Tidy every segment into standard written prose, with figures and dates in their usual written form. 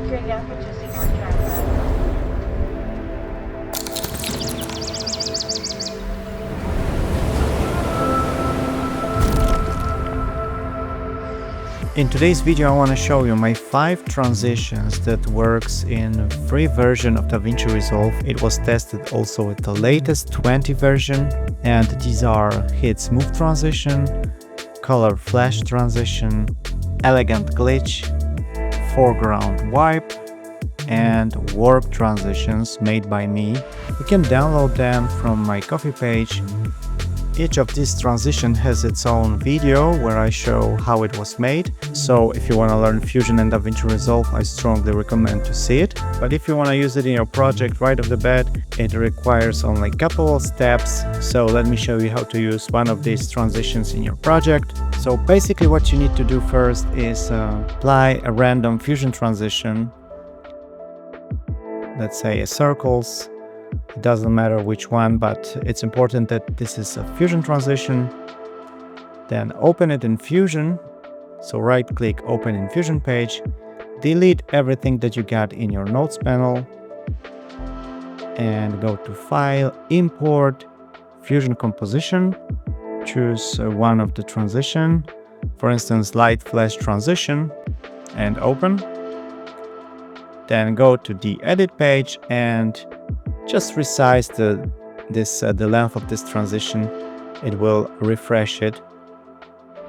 Australia for choosing North Carolina. In today's video I want to show you my 5 transitions that works in free version of DaVinci Resolve. It was tested also with the latest 20 version, and these are hit smooth transition, color flash transition, elegant glitch, foreground wipe, and warp transitions made by me. You can download them from my Ko-fi page. Each of these transitions has its own video where I show how it was made. So if you want to learn Fusion and DaVinci Resolve, I strongly recommend to see it. But if you want to use it in your project right off the bat, it requires only a couple of steps. So let me show you how to use one of these transitions in your project. So basically what you need to do first is apply a random Fusion transition. Let's say a circles. It doesn't matter which one, but it's important that this is a Fusion transition. Then open it in Fusion. So right click, open in Fusion page, delete everything that you got in your notes panel, and go to File, Import, Fusion Composition. Choose one of the transition, for instance, Light Flash Transition, and open. Then go to the Edit page and just resize the length of this transition. It will refresh it.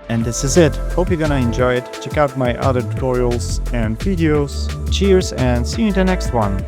And this is it. Hope you're gonna enjoy it. Check out my other tutorials and videos. Cheers and see you in the next one.